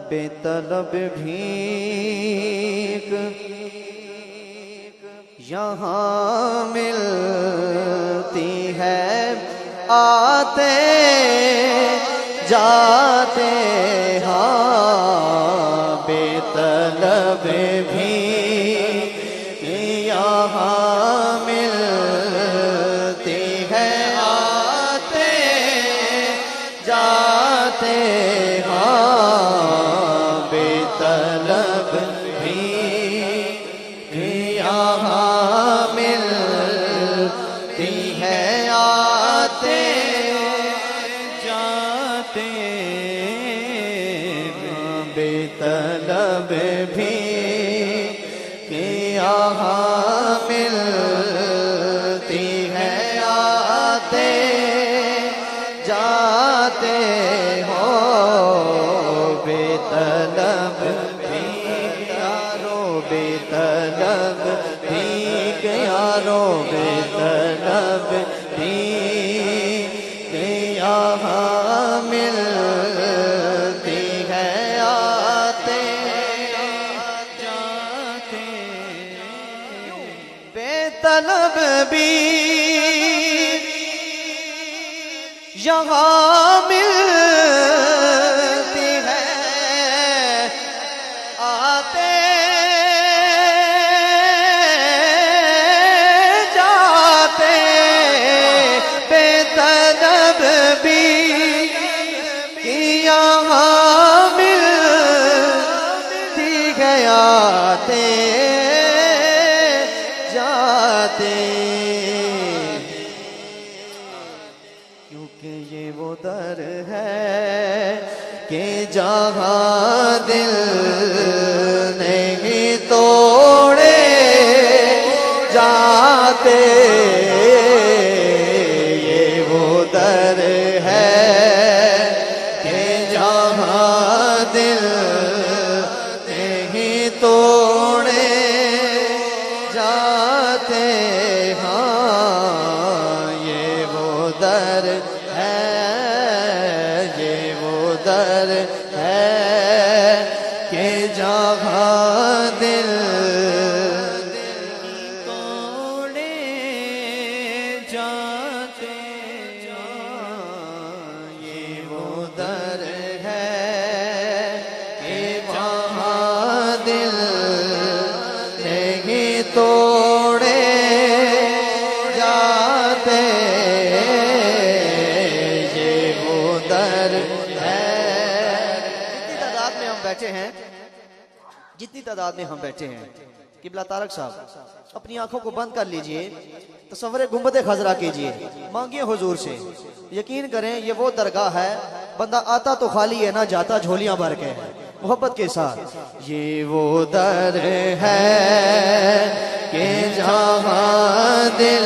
बेतलब भीख यहाँ मिलती है, आते जाते हाँ। बेतलब भीख यहाँ मिलती है, आते जाते हाँ। बेतलब भीख यहाँ मिलती है, आते जाते हाँ। बेतलब भीख यहाँ मिलती है, आते जाते हो। बेतलब भीख यारो, बेतलब भीख यारो, बेतलब भीख यहाँ मिलती है, आते जाते। बेतलब भीख यहाँ मिलती है, आते जाते। बेतलब भीख यहाँ मिलती है, आते जाते। क्योंकि ये वो दर है कि जहाँ दिल नहीं तोड़े जाते। ये वो दर है कि जहाँ दिल नहीं तोड़े जाते हाँ। ये वो दर है, ये वो दर है कि जहाँ दिल तोड़े जाते हाँ। ये वो दर है कि जहाँ दिल नहीं तोड़े जाते। ये वो दर है। जितनी तादाद में हम बैठे हैं किबला तारक साहब अपनी आंखों को बंद कर लीजिए, तसव्वुर गुंबद खजरा कीजिए, मांगिए हुजूर से। यकीन करें ये वो दरगाह है, बंदा आता तो खाली है ना जाता झोलियां भर के मोहब्बत के साथ। ये वो दर है कि जहाँ दिल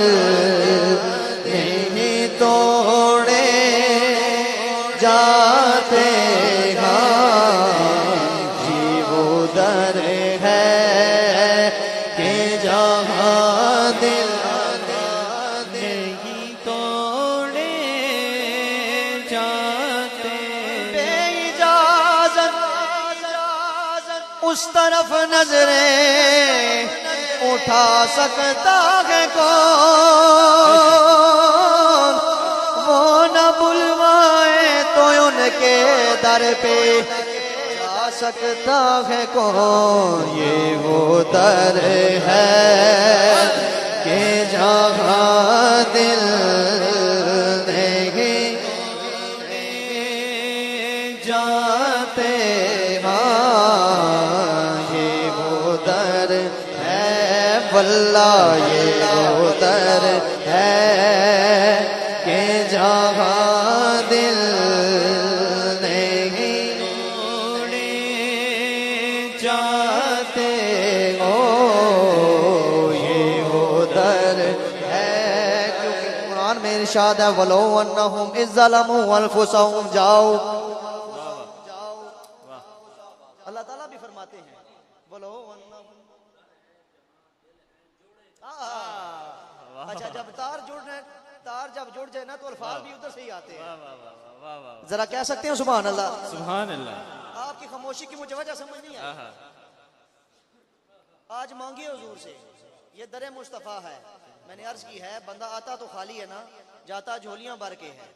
नहीं तोड़े जाते हाँ। ये वो दर है कि जहाँ दिल नहीं तोड़े जाते। बेइजाज़त उस तरफ नजरें उठा सकता है कौन, वो न बुलवाए तो उनके दर पे जा सकता है कौन। ये वो दर है कि जहाँ दिल नहीं जाते हाँ। ये वो दर है वल्लाह, ये वो दर है कि जहाँ दिल नहीं तोड़े जाते हो। ये वो दर है क्योंकि कुरान में इरशाद है वलो अन्नहुम इज़्ज़लमू अनफुसहुम। जाओ अल्लाह ताला भी फरमाते हैं वलो अन्नहुम। अच्छा जब तार जुड़ रहे तार जब जुड़ जाए ना तो अल्फाज भी उधर से ही आते हैं। वाह वाह वाह वाह वाह वाह। जरा कह सकते हैं सुभान अल्लाह। सुभान अल्लाह। आपकी खामोशी की मुझे वजह समझ नहीं आई। आहा। आज मांगिए हुजूर से, ये दरे मुस्तफ़ा है। मैंने अर्ज की है, बंदा आता तो खाली है ना, जाता झोलियां भर के है।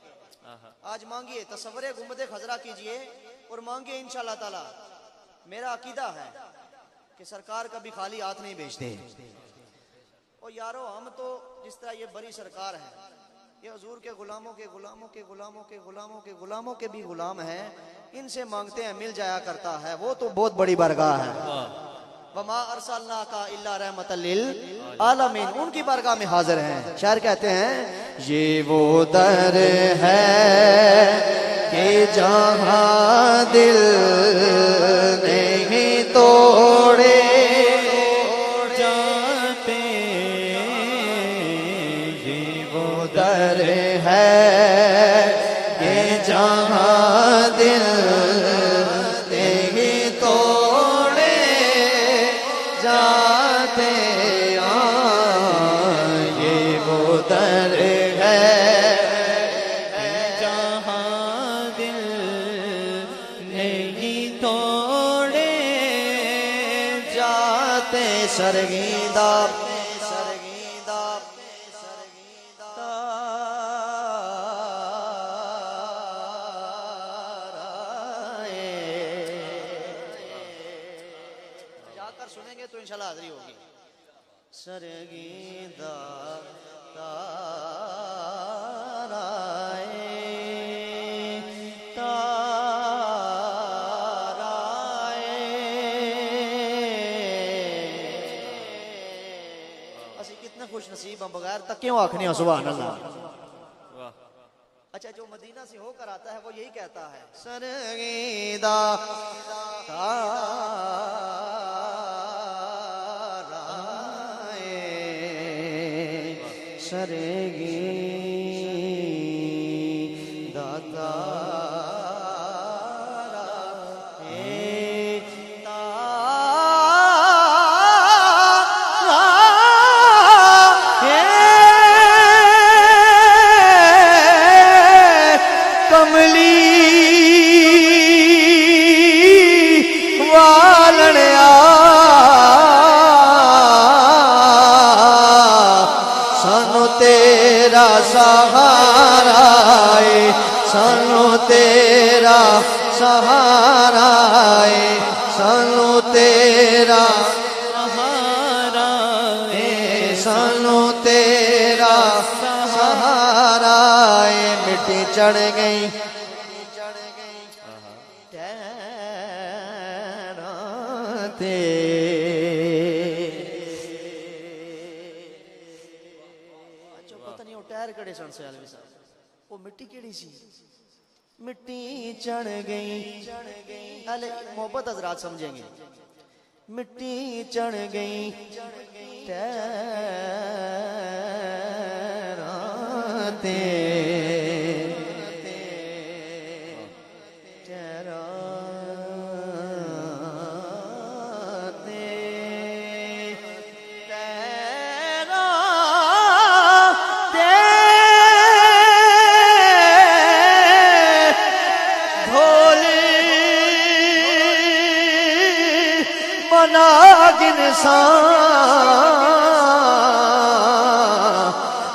आहा। आज मांगिए, तसव्वुरे गुंबदे खजरा कीजिए और मांगिए इंशाअल्लाह ताला। मेरा अकीदा है कि सरकार कभी खाली हाथ नहीं भेजते। और यारो, हम तो जिस तरह ये बड़ी सरकार है, ये हुजूर के गुलामों के गुलामों के गुलामों के गुलामों के गुलामों के भी गुलाम हैं। इनसे मांगते हैं, मिल जाया करता है। वो तो बहुत बड़ी बरगाह है। वमा अरसलनाका इल्ला रहमतल लिल आलमीन, उनकी बारगाह में हाजिर हैं। शायर कहते हैं, ये वो दर है कि जहां दिल नहीं तोड़े जाते, ये वो दर है कि जहां दिल नहीं तोड़े जाते ये वो दर है जहां दिल नहीं तोड़े जाते सरगीदा जाकर सुनेंगे तो इंशाल्लाह हाजिरी होगी। सरगीदा कितने खुश नसीब हम, बगैर तक क्यों आखने हो सुभान अल्लाह। वाह। अच्छा, जो मदीना से होकर आता है वो यही कहता है, सरगीदा सरगी दाता कमली वालणया सानू तेरा सहारा है, सानू तेरा सहारा है, सानू तेरा सहारा है, सानू तेरा सहारा है। मिट्टी चढ़ गई टहराते, पता नहीं वो टायर कड़े सन से अलवी साहब, वो मिट्टी केड़ी सी, मिट्टी चढ़ गई। अले मोहब्बत हजरात समझेंगे। मिट्टी चढ़ गई टहराते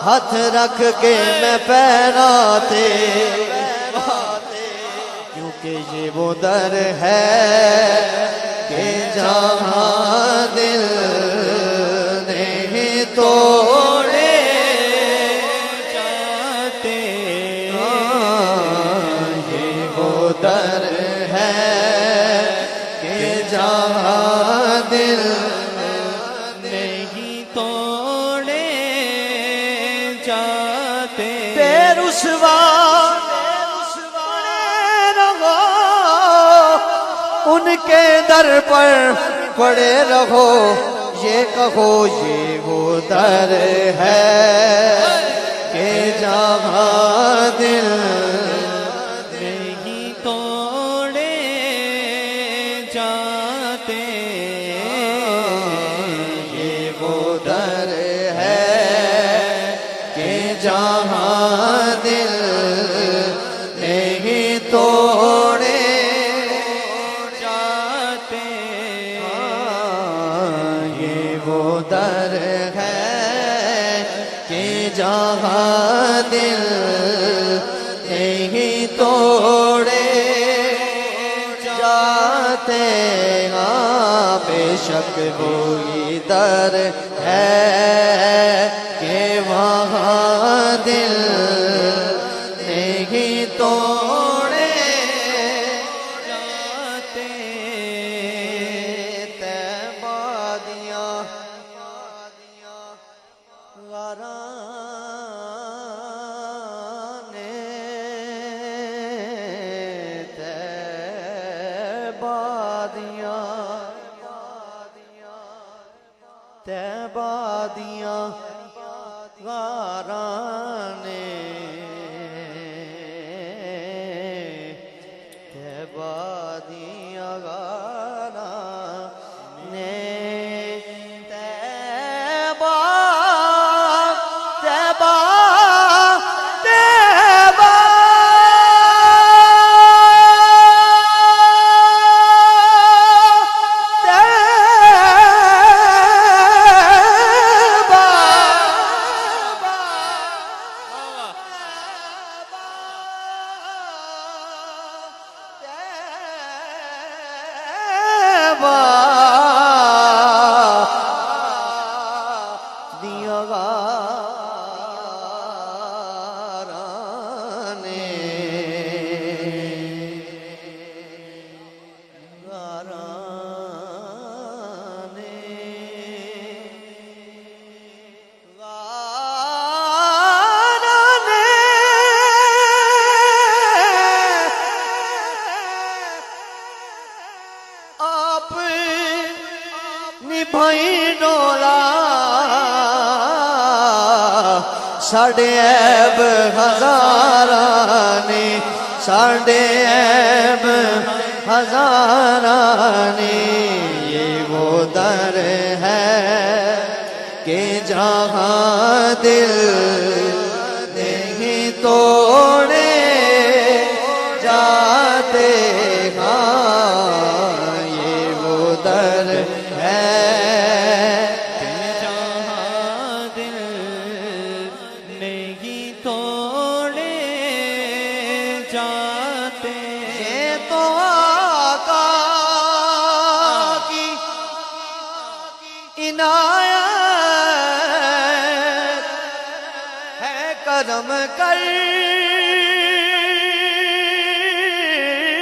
हाथ रख के मैं पैराते, क्योंकि ये वो दर है कि जहां दिल नहीं तोड़े जाते, ये वो दर है कि जहां दिल नहीं तोड़े जाते। बेरुसवा रहो, उनके दर पर पड़े रहो, ये कहो ये वो दर है कि जहां दिल नहीं तोड़े जाते, ये वो दर है कि जहां जहाँ दिल नहीं तोड़े जाते ये वो दर है कि जहाँ दिल नहीं तोड़े जाते बेशक वो दर है कि वहाँ दिल नहीं तोड़े जाते तैबादियाँ गाराने तैबादियाँ गाराने तैबादियाँ गाराने तैबा तैबा तैबा दिया गाराने गाराने गाराने आप निभाई डोला साढ़े ऐब हजाराने साढ़े ऐब हजाराने ये वो दर है कि जहाँ दिल नहीं तोड़े जाते ये वो दर है जहाँ दिल नहीं तोड़े जाते ये तो आका की इनायत है करम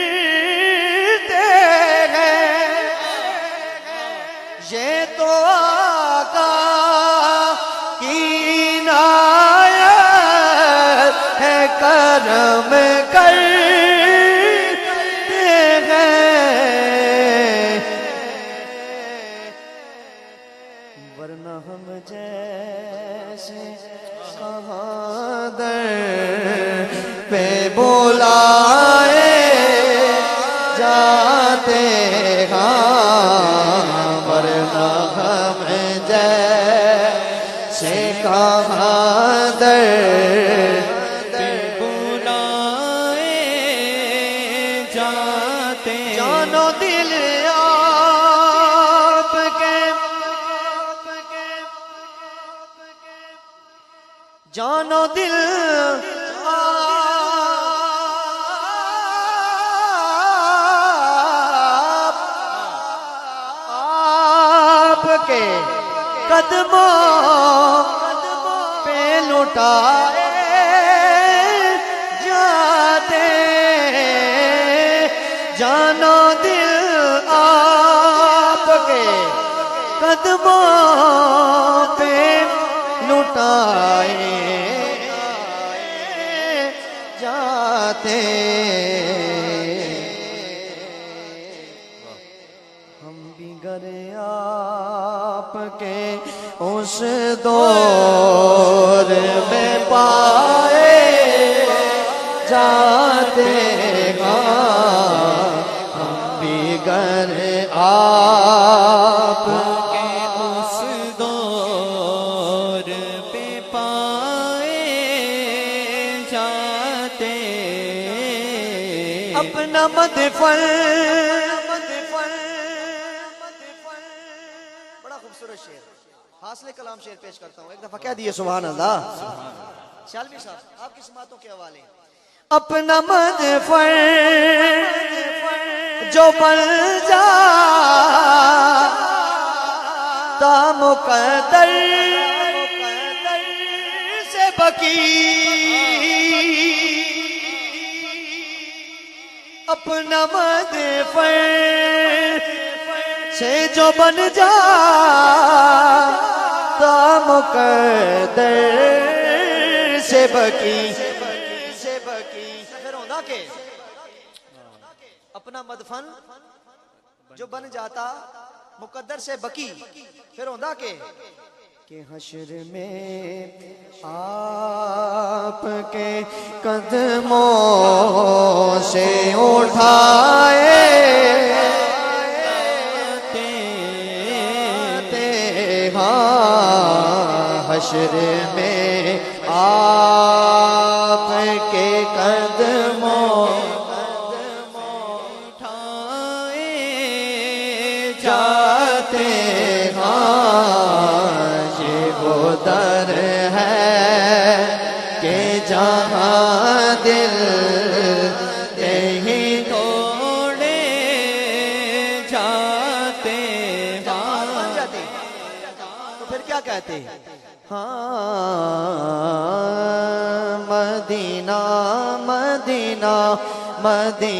करते हैं ये तो आका की इनायत है करम करते हैं वरना हम जैसे कहाँ दर पे बुलाए जाते वरना हम जैसे कहाँ दर बुलाए जाते जानो दिल आपके जानो दिल आपके कदमों पे लुटाए जाते जानो दिल आपके कदमों पे लुटाए जाते हम भी गरे आपके उस दौर में पाए जाते हम भी गरे आप के उस दौर पे पाए जाते अपना मदफन। बड़ा खूबसूरत शेर, हासिल कलाम शेर पेश करता हूँ, एक दफा कह दिए सुभान अल्लाह। शालवी साहब आपकी समातों के हवाले। अपना मदफन जो बन जा ता मुकद्दर से बकी, अपना मदफन से जो बन जा ता मुकद्दर से बकी। फिर होना के अपना मदफन जो बन जाता मुकद्दर से बकी, फिर होंदा के हश्र में आपके कदमों से उठाए ते हाँ, हश्र में आपके कदमों जाते हाँ, ये वो दर है कि जहाँ दिल नहीं तोड़े जाते बन जाते, तो फिर क्या कहते? हाँ, मदीना मदीना मदीना।